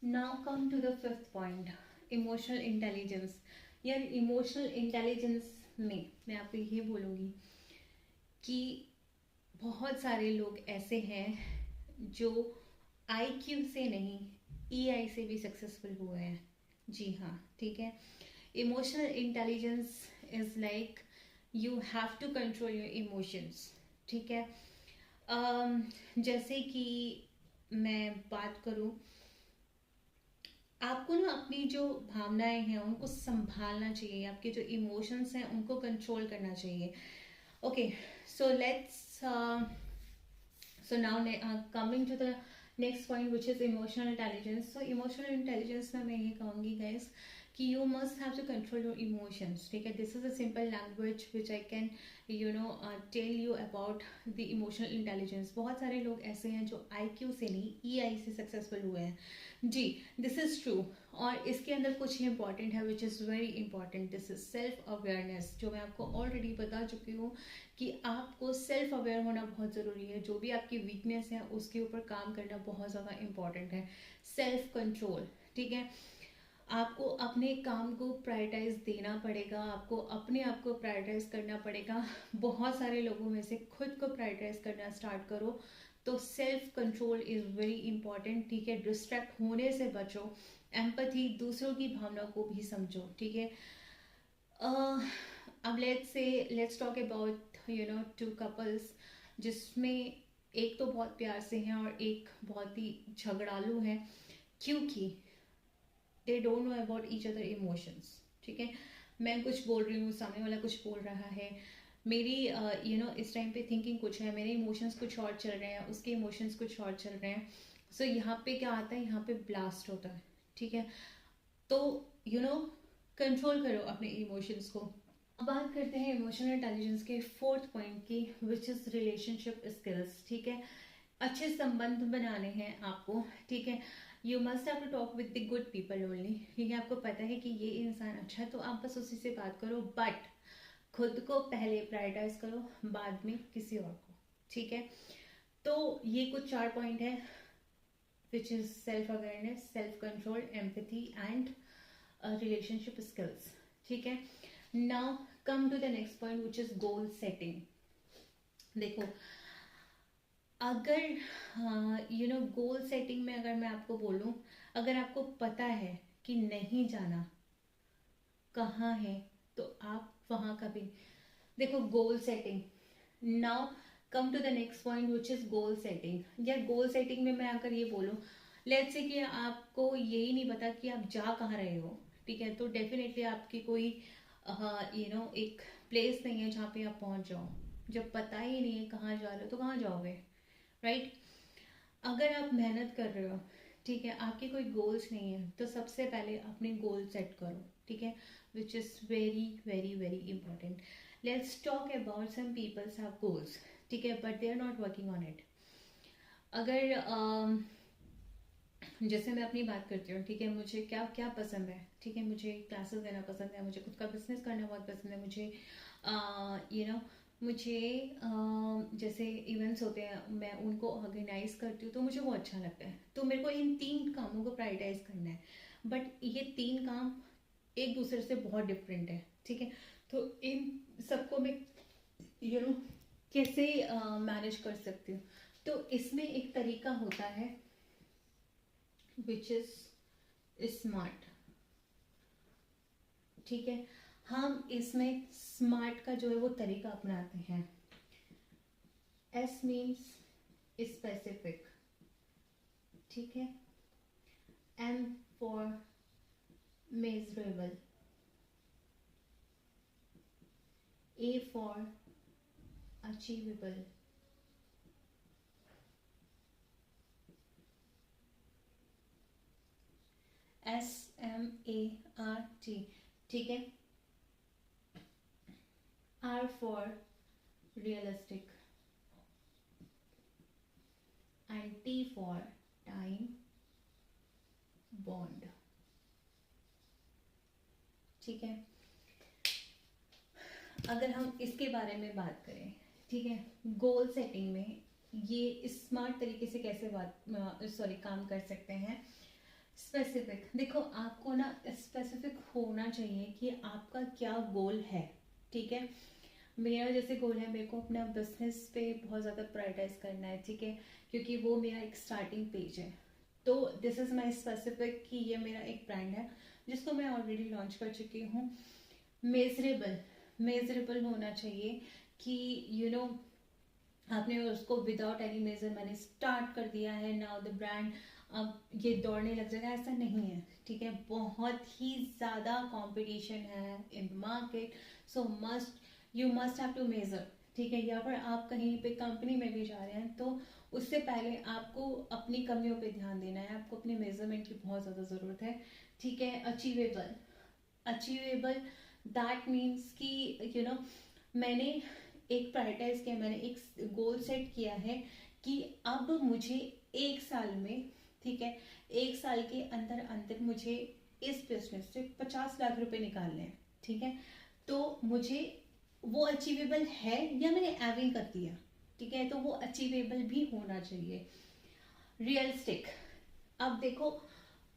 Now come to the fifth point, emotional intelligence. यार emotional intelligence में मैं आपको ये बोलूँगी कि बहुत सारे लोग ऐसे हैं जो आईक्यू से नहीं, ईआई से भी सक्सेसफुल हुए हैं। जी हाँ, ठीक है। Emotional intelligence is like you have to control your emotions, ठीक है। जैसे कि मैं बात करूं, आपको ना अपनी जो भावनाएं हैं उनको संभालना चाहिए, आपके जो इमोशंस हैं उनको कंट्रोल करना चाहिए। Okay, so let's so now coming to the next point, which is emotional intelligence. So emotional intelligence में मैं ये कहूँगी guys कि you must have to control your emotions, ठीक है। This is a simple language which I can tell you about the emotional intelligence। बहुत सारे लोग ऐसे हैं जो IQ से नहीं, EI से सक्सेसफुल हुए हैं। जी, दिस इज ट्रू। और इसके अंदर कुछ इंपॉर्टेंट है which is very important, this is self awareness, जो मैं आपको ऑलरेडी बता चुकी हूँ कि आपको सेल्फ अवेयर होना बहुत ज़रूरी है। जो भी आपकी वीकनेस है उसके ऊपर काम करना बहुत ज़्यादा इंपॉर्टेंट है। सेल्फ कंट्रोल, ठीक है। आपको अपने काम को प्रायोरिटाइज देना पड़ेगा, आपको अपने आप को प्रायोरिटाइज करना पड़ेगा। बहुत सारे लोगों में से खुद को प्रायोरिटाइज करना स्टार्ट करो। तो self control is very important, ठीक है। डिस्ट्रैक्ट होने से बचो। एम्पैथी, दूसरों की भावना को भी समझो, ठीक है। अब let's talk about two couples, जिसमें एक तो बहुत प्यार से हैं और एक बहुत ही झगड़ालू है, क्योंकि they don't know about each other emotions, ठीक है। मैं कुछ बोल रही हूँ, सामने वाला कुछ बोल रहा है, मेरी इस टाइम पे थिंकिंग कुछ है, मेरे इमोशंस कुछ और चल रहे हैं, उसके इमोशंस कुछ और चल रहे हैं। सो यहाँ पे क्या आता है, यहाँ पे ब्लास्ट होता है, ठीक है। तो कंट्रोल करो अपने इमोशंस को। अब बात करते हैं इमोशनल इंटेलिजेंस के फोर्थ पॉइंट की, विच इज़ रिलेशनशिप स्किल्स, ठीक है। अच्छे संबंध बनाने हैं आपको, ठीक है। You must have to talk with the good people only, ठीक है। आपको पता है कि ये इंसान अच्छा है तो आप बस उसी से बात करो, बट खुद को पहले प्रायोरिटाइज करो, बाद में किसी और को, ठीक है। तो ये कुछ 4 पॉइंट है, which is self awareness, self control, empathy and relationship skills, ठीक है। Now come to the next point, which is goal setting. देखो, अगर गोल सेटिंग में अगर मैं आपको बोलूं, अगर आपको पता है कि नहीं जाना कहाँ है, तो आप वहां का भी देखो goal setting. Now come to the next point, which is goal setting. या गोल सेटिंग में मैं अगर ये बोलूं, लेट्स से कि आपको यही नहीं पता कि आप जा कहाँ रहे हो, ठीक है। तो डेफिनेटली आपकी कोई एक प्लेस नहीं है जहाँ पे आप पहुंच जाओ। जब पता ही नहीं है कहाँ जा रहे हो तो कहाँ जाओगे, राइट। अगर आप मेहनत कर रहे हो, ठीक है, आपके कोई गोल्स नहीं है, तो सबसे पहले अपने गोल सेट करो, ठीक है, which is very very very important. Let's talk about some peoples have goals, ठीक है, but they are not working on it. अगर जैसे मैं अपनी बात करती हूँ, ठीक है, मुझे क्या क्या पसंद है, ठीक है, मुझे क्लासेस देना पसंद है, मुझे खुद का बिजनेस करना बहुत पसंद है, मुझे मुझे जैसे इवेंट्स होते हैं मैं उनको ऑर्गेनाइज करती हूँ तो मुझे वो अच्छा लगता है। तो मेरे को इन 3 कामों को प्रायोरिटाइज करना है, बट ये 3 काम एक दूसरे से बहुत डिफरेंट है, ठीक है। तो इन सबको मैं यू नो कैसे मैनेज कर सकती हूँ। तो इसमें एक तरीका होता है विच इज स्मार्ट, ठीक है। हम इसमें स्मार्ट का जो है वो तरीका अपनाते हैं। एस मीन्स स्पेसिफिक, ठीक है। M for measurable, A for achievable, SMART, ठीक है। R for realistic and T for time bond, ठीक है। अगर हम इसके बारे में बात करें, ठीक है, गोल सेटिंग में ये स्मार्ट तरीके से कैसे काम कर सकते हैं। स्पेसिफिक, देखो आपको ना स्पेसिफिक होना चाहिए कि आपका क्या गोल है, ठीक है। मेरा जैसे गोल है, मेरे को अपना बिजनेस पे बहुत ज़्यादा प्रायोरिटाइज करना है, ठीक है, क्योंकि वो मेरा एक स्टार्टिंग पेज है। तो दिस इज़ माई स्पेसिफिक कि ये मेरा एक ब्रांड है जिसको मैं ऑलरेडी लॉन्च कर चुकी हूँ। मेजरेबल, मेजरेबल होना चाहिए कि आपने उसको विदाउट एनी मेजर मैंने स्टार्ट कर दिया है, नाउ द ब्रांड अब ये दौड़ने लग जाएगा, ऐसा नहीं है, ठीक है। बहुत ही ज़्यादा कंपटीशन है in market, so must you must have to measure, ठीक है। या फिर आप कहीं पे कंपनी में भी जा रहे हैं तो उससे पहले आपको अपनी कमियों पे ध्यान देना है, आपको अपने मेजरमेंट की बहुत ज़्यादा ज़रूरत है, ठीक है। अचीवेबल, अचीवेबल दैट मीन्स कि मैंने एक प्रायोरिटाइज किया, मैंने एक गोल सेट किया है कि अब मुझे एक साल में, ठीक है, एक साल के अंदर अंदर मुझे इस बिजनेस से 50 लाख रुपए निकालने हैं, ठीक है। तो मुझे वो अचीवेबल है या मैंने एविंग कर दिया, ठीक है, तो वो अचीवेबल भी होना चाहिए। रियलिस्टिक, अब देखो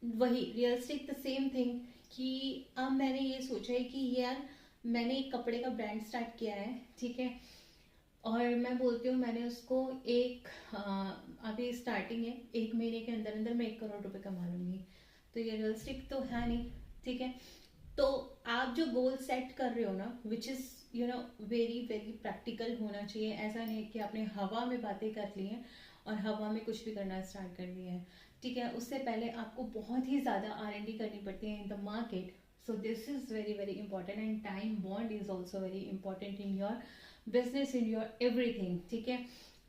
वही रियलिस्टिक द सेम थिंग कि अब मैंने ये सोचा है कि यार मैंने एक कपड़े का ब्रांड स्टार्ट किया है, ठीक है, और मैं बोलती हूँ मैंने उसको अभी स्टार्टिंग है, 1 महीने के अंदर अंदर मैं 1 करोड़ रुपए कमा लूंगी, तो ये रियलिस्टिक तो है नहीं, ठीक है। तो आप जो गोल सेट कर रहे हो ना, which is very very practical होना चाहिए, ऐसा नहीं कि आपने हवा में बातें कर ली हैं और हवा में कुछ भी करना स्टार्ट कर दिया है, ठीक है। उससे पहले आपको बहुत ही ज़्यादा R&D करनी पड़ती है in the market, so this is very very important and time bound is also very important in your business, in your everything, ठीक है।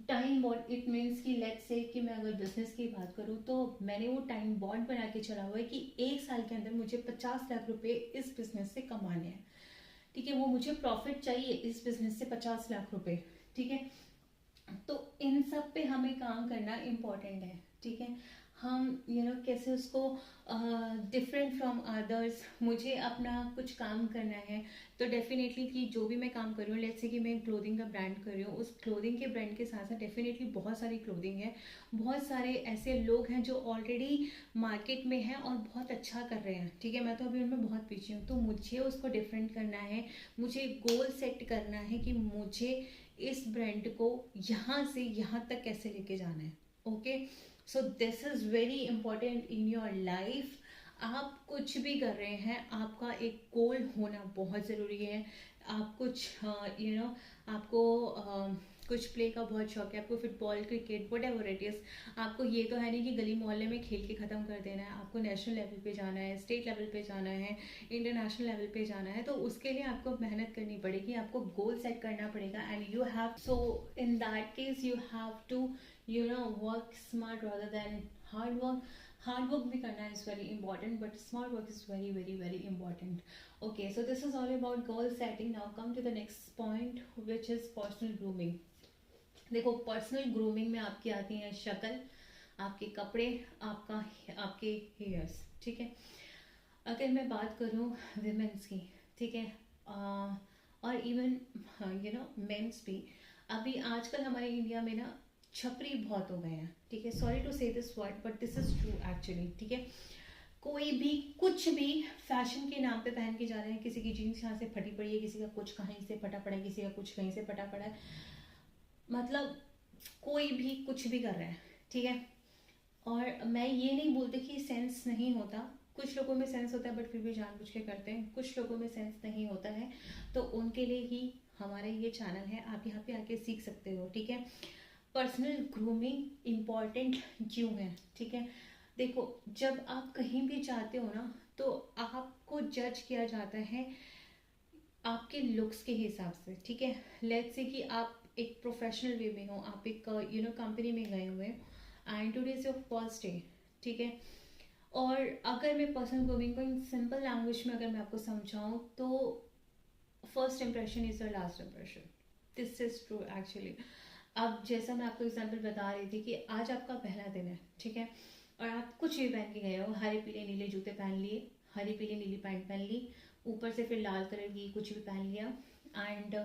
टाइम बॉन्ड इट मीन्स कि लेट्स से कि मैं अगर बिजनेस की बात करूँ तो मैंने वो टाइम बॉन्ड बना के चला हुआ है कि एक साल के अंदर मुझे 50 लाख रुपए इस बिजनेस से कमाने हैं, ठीक है। वो मुझे प्रॉफिट चाहिए इस बिजनेस से 50 लाख रुपए, ठीक है। तो इन सब पे हमें काम करना इम्पोर्टेंट है, ठीक है। हम कैसे उसको डिफरेंट फ्रॉम अदर्स, मुझे अपना कुछ काम करना है तो डेफिनेटली कि जो भी मैं काम कर रही हूँ, लेट्स से कि मैं क्लोथिंग का ब्रांड कर रही हूँ, उस क्लोथिंग के ब्रांड के साथ साथ डेफिनेटली बहुत सारी क्लोथिंग है, बहुत सारे ऐसे लोग हैं जो ऑलरेडी मार्केट में हैं और बहुत अच्छा कर रहे हैं, ठीक है। मैं तो अभी उनमें बहुत पीछे हूँ, तो मुझे उसको डिफरेंट करना है, मुझे गोल सेट करना है कि मुझे इस ब्रांड को यहाँ से यहाँ तक कैसे लेके जाना है, okay. So this is very important in your life. आप कुछ भी कर रहे हैं, आपका एक गोल होना बहुत ज़रूरी है। आप कुछ आपको कुछ प्ले का बहुत शौक है, आपको football cricket what ever it is, आपको ये तो है नहीं कि गली मोहल्ले में खेल के ख़त्म कर देना है, आपको नेशनल लेवल पे जाना है, स्टेट लेवल पे जाना है, इंटरनेशनल लेवल पे जाना है, तो उसके लिए आपको मेहनत करनी पड़ेगी, आपको गोल सेट करना पड़ेगा and you have, so in that case you have to work smart rather than hard work. Hard work भी करना is very important but smart work is very very very important, okay. So this is all about goal setting. Now come to the next point which is personal grooming. देखो personal grooming में आपकी आती है शक्ल, आपके कपड़े, आपका आपके हेयर्स, ठीक है। अगर मैं बात करूँ विमेंस की, ठीक है, और इवन मेंस भी, अभी आजकल हमारे इंडिया में ना छपरी बहुत हो गए हैं, ठीक है। सॉरी टू से this word but this is true actually, ठीक है। कोई भी कुछ भी फैशन के नाम पे पहन के जा रहे हैं, किसी की जीन्स यहाँ से फटी पड़ी है, किसी का कुछ कहीं से फटा पड़ा है, किसी का कुछ कहीं से फटा पड़ा है, मतलब कोई भी कुछ भी कर रहा है, ठीक है। और मैं ये नहीं बोलती कि सेंस नहीं होता, कुछ लोगों में सेंस होता है बट फिर भी जानबूझ के करते हैं, कुछ लोगों में सेंस नहीं होता है, तो उनके लिए ही हमारा ये चैनल है, आप यहाँ पे आके सीख सकते हो, ठीक है। पर्सनल ग्रूमिंग इम्पॉर्टेंट क्यों है, ठीक है। देखो जब आप कहीं भी जाते हो ना तो आपको जज किया जाता है आपके लुक्स के हिसाब से, ठीक है। लेट्स से कि आप एक प्रोफेशनल वे में हो, आप एक कंपनी में गए हुए हैं and today is your first day, ठीक है। और अगर मैं पर्सनल ग्रूमिंग को इन सिंपल लैंग्वेज में अगर मैं आपको समझाऊँ तो first impression is your last impression, this is true actually. अब जैसा मैं आपको एग्जाम्पल बता रही थी कि आज आपका पहला दिन है, ठीक है, और आप कुछ भी पहन के गए हो, हरे पीले नीले जूते पहन लिए, हरी पीली नीली पैंट पहन ली, ऊपर से फिर लाल कलर की कुछ भी पहन लिया एंड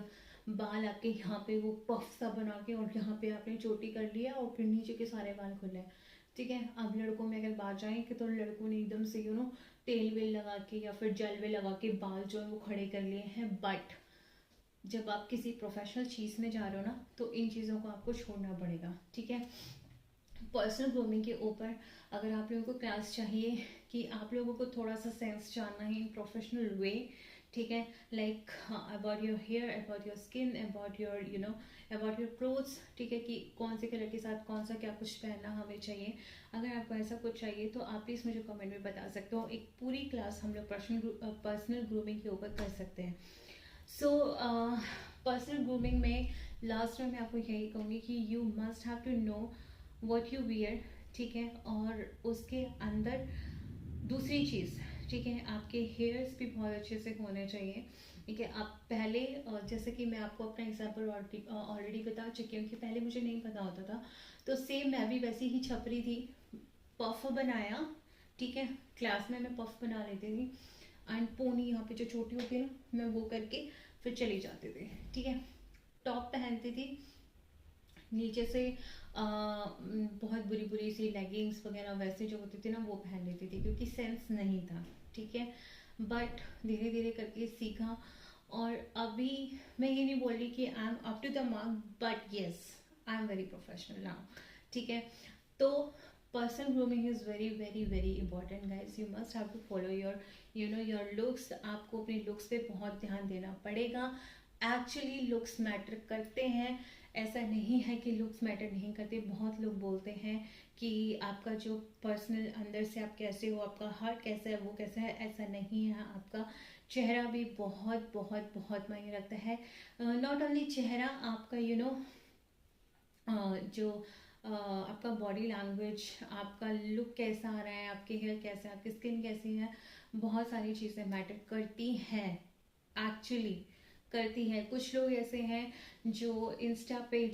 बाल आपके यहाँ पे वो पफ सा बना के और यहाँ पे आपने चोटी कर लिया और फिर नीचे के सारे बाल खुले हैं, ठीक है। अब लड़कों में अगर बात जाएंगे तो लड़कों ने एकदम से तेल वेल लगा के या फिर जेल वेल लगा के बाल जो है वो खड़े कर लिए हैं, बट जब आप किसी प्रोफेशनल चीज़ में जा रहे हो ना तो इन चीज़ों को आपको छोड़ना पड़ेगा, ठीक है। पर्सनल ग्रूमिंग के ऊपर अगर आप लोगों को क्लास चाहिए कि आप लोगों को थोड़ा सा सेंस जानना है इन प्रोफेशनल वे, ठीक है, like about your hair, about your skin, about your about your clothes, ठीक है, कि कौन से कलर के साथ कौन सा क्या कुछ पहनना हमें चाहिए, अगर आपको ऐसा कुछ चाहिए तो आप प्लीज़ मुझे कमेंट में बता सकते हो। एक पूरी क्लास हम लोग पर्सनल ग्रूमिंग के ऊपर कर सकते हैं। सो पर्सनल ग्रूमिंग में लास्ट में मैं आपको यही कहूँगी कि you must have to know what you wear, ठीक है, और उसके अंदर दूसरी चीज़, ठीक है, आपके हेयर्स भी बहुत अच्छे से होने चाहिए, ठीक है। आप पहले जैसे कि मैं आपको अपना एग्जांपल ऑलरेडी बता चुकी हूँ कि पहले मुझे नहीं पता होता था, तो सेम मैं भी वैसी ही छपरी थी, पफ बनाया, ठीक है, क्लास में मैं पफ बना लेती थी एंड पोनी यहाँ पे जो छोटी होती है ना मैं वो करके फिर चली जाती थी, ठीक है। टॉप पहनती थी, नीचे से बहुत बुरी बुरी सी लेगिंग्स वगैरह वैसे जो होती थी ना वो पहन लेती थी क्योंकि सेंस नहीं था, ठीक है। बट धीरे धीरे करके सीखा और अभी मैं ये नहीं बोल रही कि I am up to the mark, but yes I am very professional now, ठीक है। तो personal grooming is very very very important guys, you must have to follow your your looks. आपको अपने लुक्स पे बहुत ध्यान देना पड़ेगा। एक्चुअली लुक्स मैटर करते हैं, ऐसा नहीं है कि लुक्स मैटर नहीं करते। बहुत लोग बोलते हैं कि आपका जो पर्सनल अंदर से आप कैसे हो, आपका हार्ट कैसा है, वो कैसा है, ऐसा नहीं है। आपका चेहरा भी बहुत बहुत बहुत मायने रखता है। नॉट ओनली चेहरा, आपका जो आपका बॉडी लैंग्वेज, आपका लुक कैसा आ रहा है, आपके हेयर कैसे हैं, आपकी स्किन कैसी है, बहुत सारी चीज़ें मैटर करती हैं, एक्चुअली करती हैं। कुछ लोग ऐसे हैं जो इंस्टा के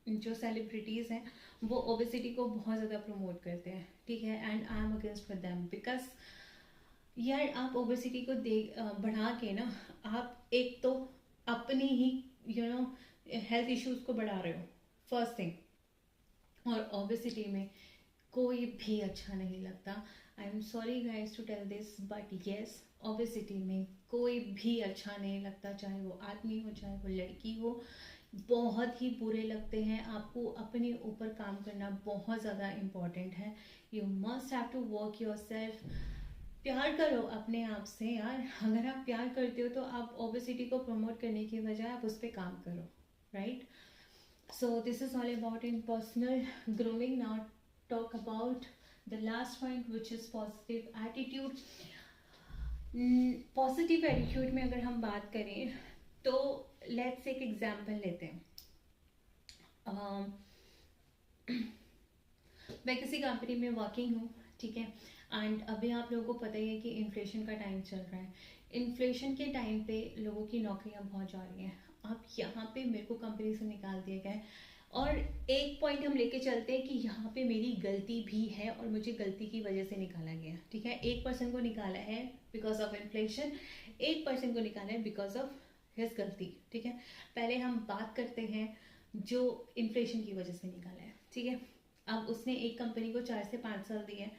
जो सेलिब्रिटीज़ हैं वो ओबेसिटी को बहुत ज़्यादा प्रमोट करते हैं, ठीक है, and I am against with them because यार आप ओबेसिटी को बढ़ा के ना आप एक तो अपनी ही हेल्थ इश्यूज को बढ़ा रहे हो, फर्स्ट थिंग। और ओबेसिटी में कोई भी अच्छा नहीं लगता। I am sorry guys to tell this but yes, obesity में कोई भी अच्छा नहीं लगता, चाहे वो आदमी हो चाहे वो लड़की हो, बहुत ही बुरे लगते हैं। आपको अपने ऊपर काम करना बहुत ज़्यादा इम्पॉर्टेंट है। You must have to work yourself. प्यार करो अपने आप से यार। अगर आप प्यार करते हो तो आप ओबेसिटी को प्रमोट करने की बजाय आप उस पर काम करो, right. So this is all about in personal grooming. Now talk about the last point, which is positive attitude. Positive attitude में अगर हम बात करें तो लेट्स एक एग्जांपल लेते हैं। मैं किसी कंपनी में वर्किंग हूँ, ठीक है, एंड अभी आप लोगों को पता ही है कि इन्फ्लेशन का टाइम चल रहा है। इन्फ्लेशन के टाइम पे लोगों की नौकरियां बहुत जा रही हैं। अब यहाँ पे मेरे को कंपनी से निकाल दिया गया है और एक पॉइंट हम लेके चलते हैं कि यहाँ पे मेरी गलती भी है और मुझे गलती की वजह से निकाला गया, ठीक है। 1% को निकाला है बिकॉज ऑफ इन्फ्लेशन, 1% को निकाला है बिकॉज ऑफ हिज गलती, ठीक है। पहले हम बात करते हैं जो इन्फ्लेशन की वजह से निकाला है, ठीक है। अब उसने एक कंपनी को 4 से 5 साल दिए,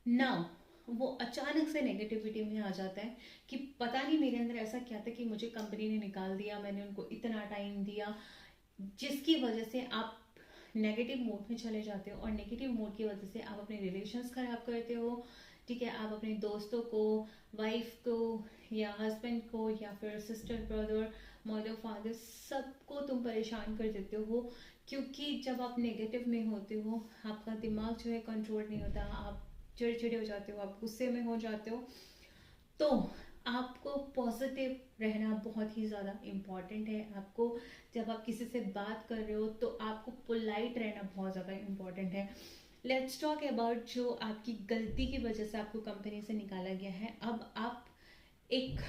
नाउ वो अचानक से नेगेटिविटी में आ जाता है कि पता नहीं मेरे अंदर ऐसा क्या था कि मुझे कंपनी ने निकाल दिया, मैंने उनको इतना टाइम दिया, जिसकी वजह से आप नेगेटिव मोड में चले जाते हो और नेगेटिव मोड की वजह से आप अपने रिलेशंस खराब करते हो, ठीक है। आप अपने दोस्तों को, वाइफ को या हस्बैंड को या फिर सिस्टर, ब्रदर, मदर, फादर, सबको तुम परेशान कर देते हो क्योंकि जब आप नेगेटिव में होते हो आपका दिमाग जो है कंट्रोल नहीं होता, आप चिड़चिड़े हो जाते हो, आप गुस्से में हो जाते हो। तो आपको पॉजिटिव रहना बहुत ही ज़्यादा इम्पॉर्टेंट है। आपको जब आप किसी से बात कर रहे हो तो आपको पोलाइट रहना बहुत ज़्यादा इम्पॉर्टेंट है। लेट्स टॉक अबाउट जो आपकी गलती की वजह से आपको कंपनी से निकाला गया है। अब आप एक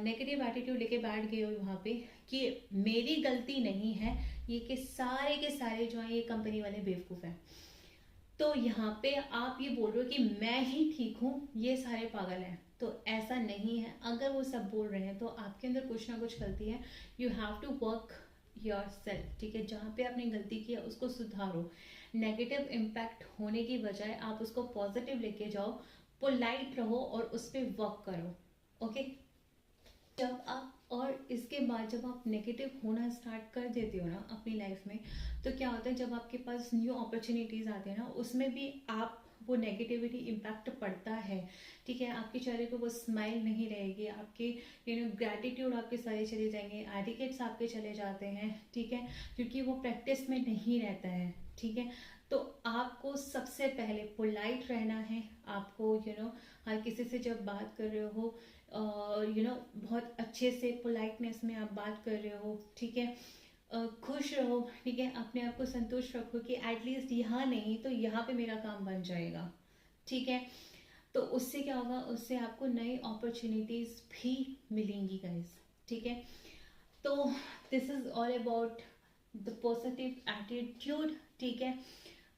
नेगेटिव एटीट्यूड लेके बैठ गए हो वहाँ पे कि मेरी गलती नहीं है, ये कि सारे के सारे जो है ये कंपनी वाले बेवकूफ़ हैं। तो यहाँ पे आप ये बोल रहे हो कि मैं ही ठीक हूँ, ये सारे पागल हैं, तो ऐसा नहीं है। अगर वो सब बोल रहे हैं तो आपके अंदर कुछ ना कुछ गलती है। You have to work yourself, ठीक है। जहाँ पे आपने गलती किया उसको सुधारो, नेगेटिव इम्पैक्ट होने की बजाय आप उसको पॉजिटिव लेके जाओ, पोलाइट रहो और उस पर वर्क करो, ओके। जब आप, और इसके बाद जब आप नेगेटिव होना स्टार्ट कर देते हो ना अपनी लाइफ में, तो क्या होता है जब आपके पास न्यू अपॉर्चुनिटीज आते हैं ना, उसमें भी आप वो नेगेटिविटी इम्पैक्ट पड़ता है, ठीक है। आपके चेहरे पे वो स्माइल नहीं रहेगी, आपके ग्रेटिट्यूड आपके सारे चले जाएंगे, एटिकेट्स आपके चले जाते हैं, ठीक है, क्योंकि वो प्रैक्टिस में नहीं रहता है, ठीक है। तो आपको सबसे पहले पोलाइट रहना है, आपको हर किसी से जब बात कर रहे हो बहुत अच्छे से पोलाइटनेस में आप बात कर रहे हो, ठीक है। खुश रहो, ठीक है, अपने आप को संतुष्ट रखो कि एटलीस्ट यहाँ नहीं तो यहाँ पे मेरा काम बन जाएगा, ठीक है। तो उससे क्या होगा, उससे आपको नई अपॉर्चुनिटीज भी मिलेंगी गाइस, ठीक है। तो this is all about the positive attitude, ठीक है।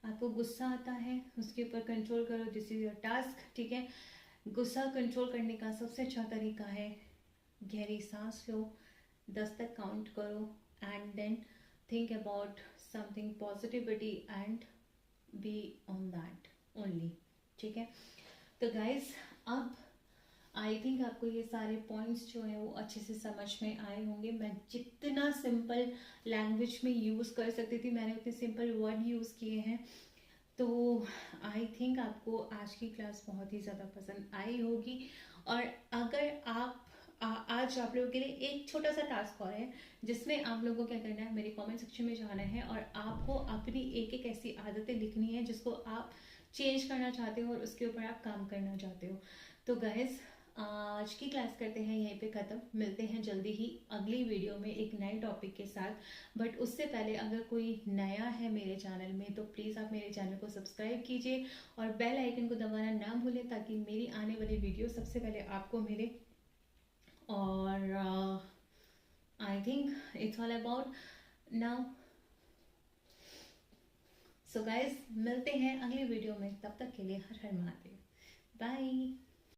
आपको गुस्सा आता है, उसके ऊपर कंट्रोल करो, दिस इज योर टास्क, ठीक है। गुस्सा कंट्रोल करने का सबसे अच्छा तरीका है गहरी सांस लो, 10 तक काउंट करो and then think about something positivity and be on that only, ठीक है। तो गाइज अब आई थिंक आपको ये सारे पॉइंट्स जो है वो अच्छे से समझ में आए होंगे। मैं जितना सिंपल लैंग्वेज में यूज़ कर सकती थी मैंने उतने सिंपल वर्ड यूज़ किए हैं। तो आई थिंक आपको आज की क्लास बहुत ही ज़्यादा पसंद आई होगी। और अगर आप आज आप लोगों के लिए एक छोटा सा टास्क और है जिसमें आप लोगों को क्या करना है, मेरे कमेंट सेक्शन में जाना है और आपको अपनी एक एक ऐसी आदतें लिखनी है जिसको आप चेंज करना चाहते हो और उसके ऊपर आप काम करना चाहते हो। तो गाइज आज की क्लास करते हैं यहीं पे ख़त्म, मिलते हैं जल्दी ही अगली वीडियो में एक नए टॉपिक के साथ। बट उससे पहले अगर कोई नया है मेरे चैनल में तो प्लीज़ आप मेरे चैनल को सब्सक्राइब कीजिए और बेल आइकन को दबाना ना भूलें ताकि मेरी आने वाली वीडियो सबसे पहले आपको मिले। और I think it's all about now. So guys मिलते हैं अगली वीडियो में, तब तक के लिए हर हर महादेव, बाय।